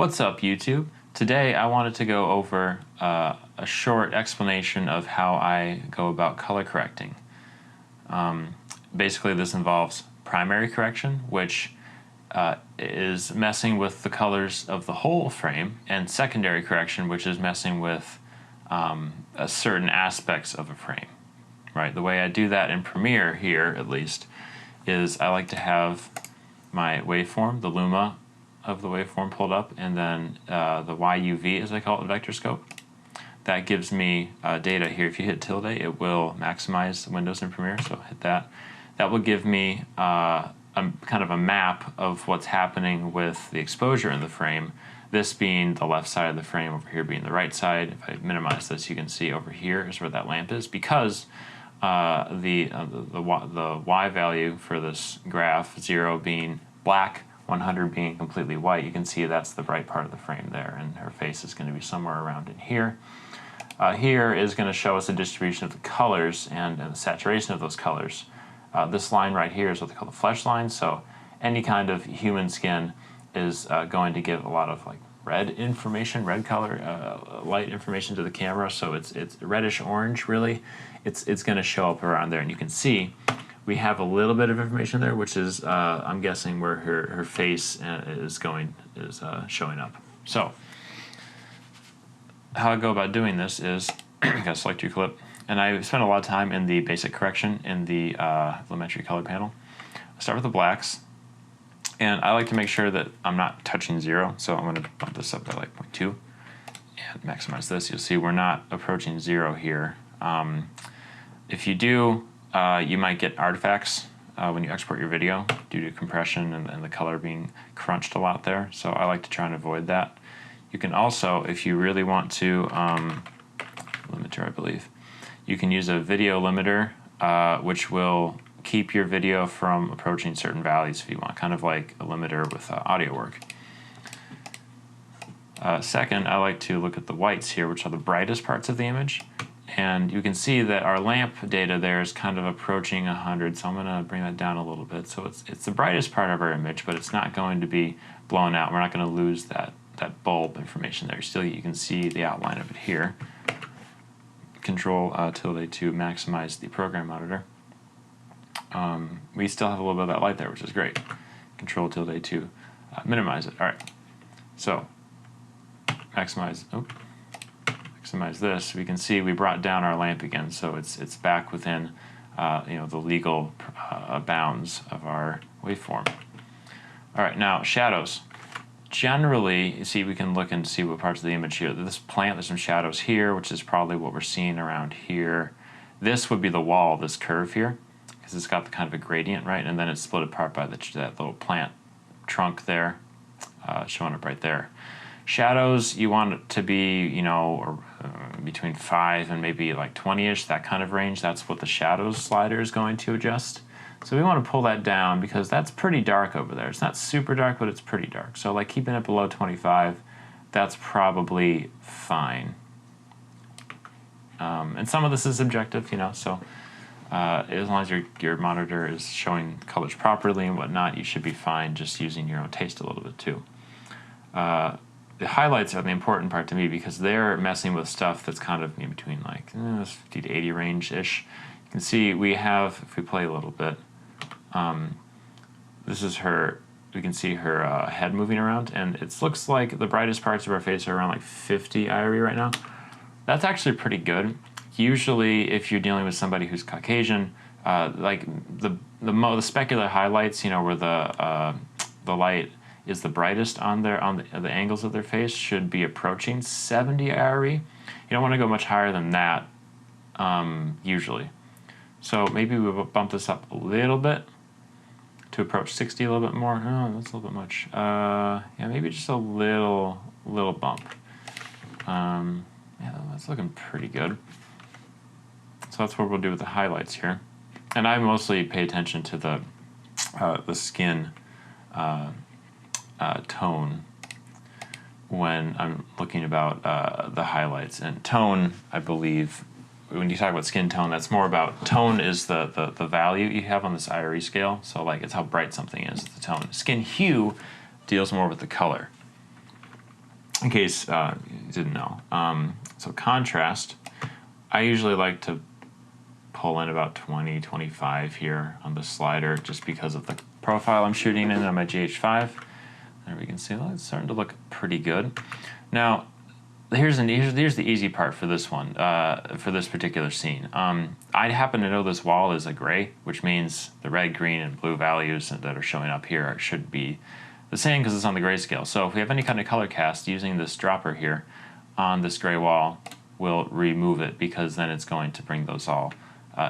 What's up, YouTube? Today I wanted to go over a short explanation of how I go about color correcting. Basically, this involves primary correction, which is messing with the colors of the whole frame, and secondary correction, which is messing with certain aspects of a frame. Right? The way I do that in Premiere here, at least, is I like to have my waveform, the luma of the waveform pulled up, and then the YUV, as I call it, vector scope. That gives me data here. If you hit tilde, it will maximize windows in Premiere, so hit that. That will give me kind of a map of what's happening with the exposure in the frame, this being the left side of the frame, over here being the right side. If I minimize this, you can see over here is where that lamp is, because the Y value for this graph, 0 being black, 100 being completely white, you can see that's the bright part of the frame there, and her face is going to be somewhere around in here. Here is going to show us a distribution of the colors and the saturation of those colors. This line right here is what they call the flesh line, so any kind of human skin is going to give a lot of like red information, red color, light information to the camera, so it's reddish orange really. It's going to show up around there, and you can see we have a little bit of information there, which is I'm guessing where her face is showing up. So how I go about doing this is I gotta select your clip, and I spend a lot of time in the basic correction in the Lumetri color panel. I start with the blacks, and I like to make sure that I'm not touching 0, so I'm going to bump this up by like 0.2 and maximize this. You'll see we're not approaching 0 here. If you do, you might get artifacts when you export your video due to compression and the color being crunched a lot there, so I like to try and avoid that. You can also, if you really want to, limiter I believe, you can use a video limiter which will keep your video from approaching certain values if you want, kind of like a limiter with audio work. Second, I like to look at the whites here, which are the brightest parts of the image. And you can see that our lamp data there is kind of approaching 100, so I'm going to bring that down a little bit. So it's the brightest part of our image, but it's not going to be blown out. We're not going to lose that bulb information there. Still, you can see the outline of it here. Control tilde to maximize the program monitor. We still have a little bit of that light there, which is great. Control tilde to minimize it. All right. So maximize this. We can see we brought down our lamp again, so it's back within the legal bounds of our waveform. All right, now shadows. Generally, you see, we can look and see what parts of the image here. This plant, there's some shadows here, which is probably what we're seeing around here. This would be the wall, this curve here, because it's got the kind of a gradient, right? And then it's split apart by that little plant trunk there, showing up right there. Shadows, you want it to be, between 5 and maybe like 20-ish, that kind of range. That's what the shadows slider is going to adjust. So we want to pull that down because that's pretty dark over there. It's not super dark, but it's pretty dark. So like keeping it below 25, that's probably fine. And some of this is subjective, so as long as your monitor is showing colors properly and whatnot, you should be fine just using your own taste a little bit too. The highlights are the important part to me because they're messing with stuff that's kind of in between like 50 to 80 range-ish. You can see we have, if we play a little bit, this is her, we can see her head moving around, and it looks like the brightest parts of her face are around like 50 IRE right now. That's actually pretty good. Usually if you're dealing with somebody who's Caucasian, like the specular highlights, where the light is the brightest on the angles of their face, should be approaching 70 IRE. You don't want to go much higher than that usually. So maybe we'll bump this up a little bit to approach 60 a little bit more. Oh, that's a little bit much. Yeah, maybe just a little bump. Yeah, that's looking pretty good. So that's what we'll do with the highlights here. And I mostly pay attention to the skin tone when I'm looking about the highlights. And tone, I believe, when you talk about skin tone, that's more about, tone is the value you have on this IRE scale. So like it's how bright something is, the tone. Skin hue deals more with the color. in case you didn't know. So contrast, I usually like to pull in about 20, 25 here on the slider just because of the profile I'm shooting in on my GH5. There we can see it's starting to look pretty good. Now, here's the easy part for this one, for this particular scene. I happen to know this wall is a gray, which means the red, green, and blue values that are showing up here should be the same because it's on the grayscale. So if we have any kind of color cast, using this dropper here on this gray wall will remove it, because then it's going to bring those all,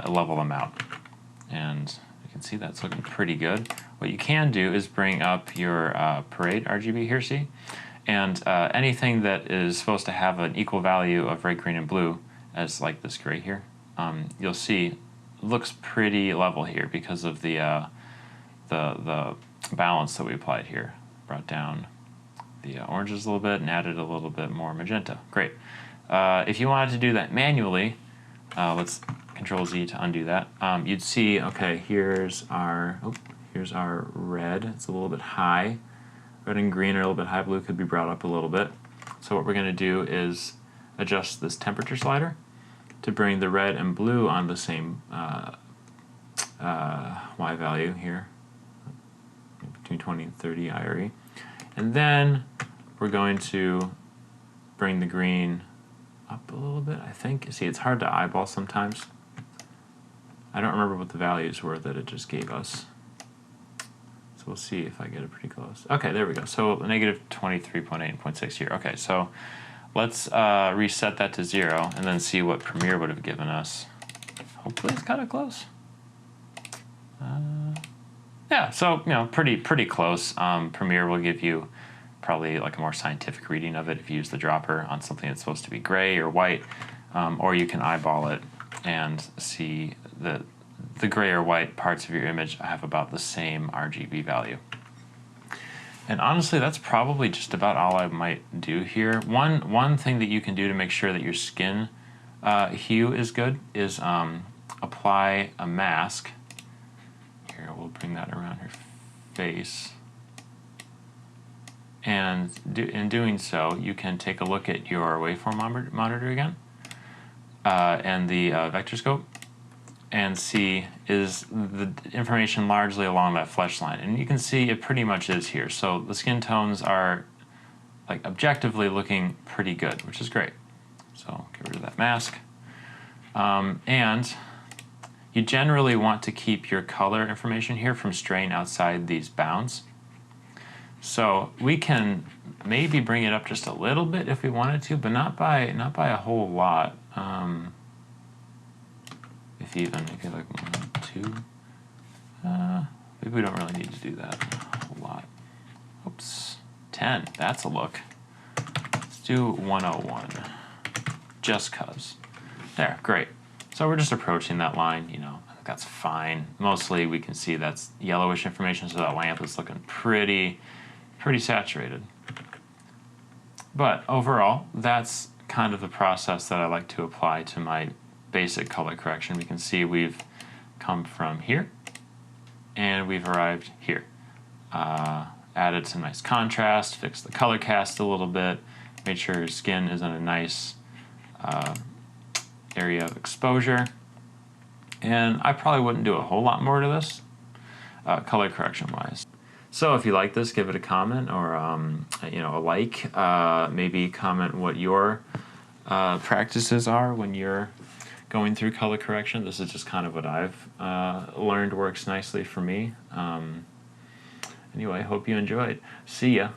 level them out. And you can see that's looking pretty good. What you can do is bring up your Parade RGB here, see? And anything that is supposed to have an equal value of red, green, and blue, as like this gray here, you'll see looks pretty level here because of the balance that we applied here. Brought down the oranges a little bit and added a little bit more magenta. Great. If you wanted to do that manually, let's Control Z to undo that. You'd see, okay, here's our red. It's a little bit high. Red and green are a little bit high. Blue could be brought up a little bit. So what we're going to do is adjust this temperature slider to bring the red and blue on the same Y value here, between 20 and 30 IRE. And then we're going to bring the green up a little bit, I think. See, it's hard to eyeball sometimes. I don't remember what the values were that it just gave us. So we'll see if I get it pretty close. Okay, there we go. So negative 23.8 and 0.6 here. Okay, so let's reset that to 0 and then see what Premiere would have given us. Hopefully it's kind of close. Yeah, so pretty close. Premiere will give you probably like a more scientific reading of it if you use the dropper on something that's supposed to be gray or white, or you can eyeball it and see that the gray or white parts of your image have about the same RGB value. And honestly, that's probably just about all I might do here. One thing that you can do to make sure that your skin hue is good is apply a mask. Here, we'll bring that around her face. And in doing so, you can take a look at your waveform monitor again and the vector scope, and see is the information largely along that flesh line. And you can see it pretty much is here. So the skin tones are like objectively looking pretty good, which is great. So get rid of that mask. And you generally want to keep your color information here from straying outside these bounds. So we can maybe bring it up just a little bit if we wanted to, but not by a whole lot. If you like 1, 2, maybe we don't really need to do that a whole lot. Oops, 10. That's a look. Let's do 101. Just cause. There, great. So we're just approaching that line. I think that's fine. Mostly we can see that's yellowish information, so that lamp is looking pretty saturated. But overall, that's kind of the process that I like to apply to my basic color correction. We can see we've come from here and we've arrived here. Added some nice contrast, fixed the color cast a little bit, made sure your skin is in a nice area of exposure. And I probably wouldn't do a whole lot more to this, color correction wise. So if you like this, give it a comment or a like. Maybe comment what your practices are when you're going through color correction. This is just kind of what I've learned works nicely for me. Anyway, hope you enjoyed. See ya.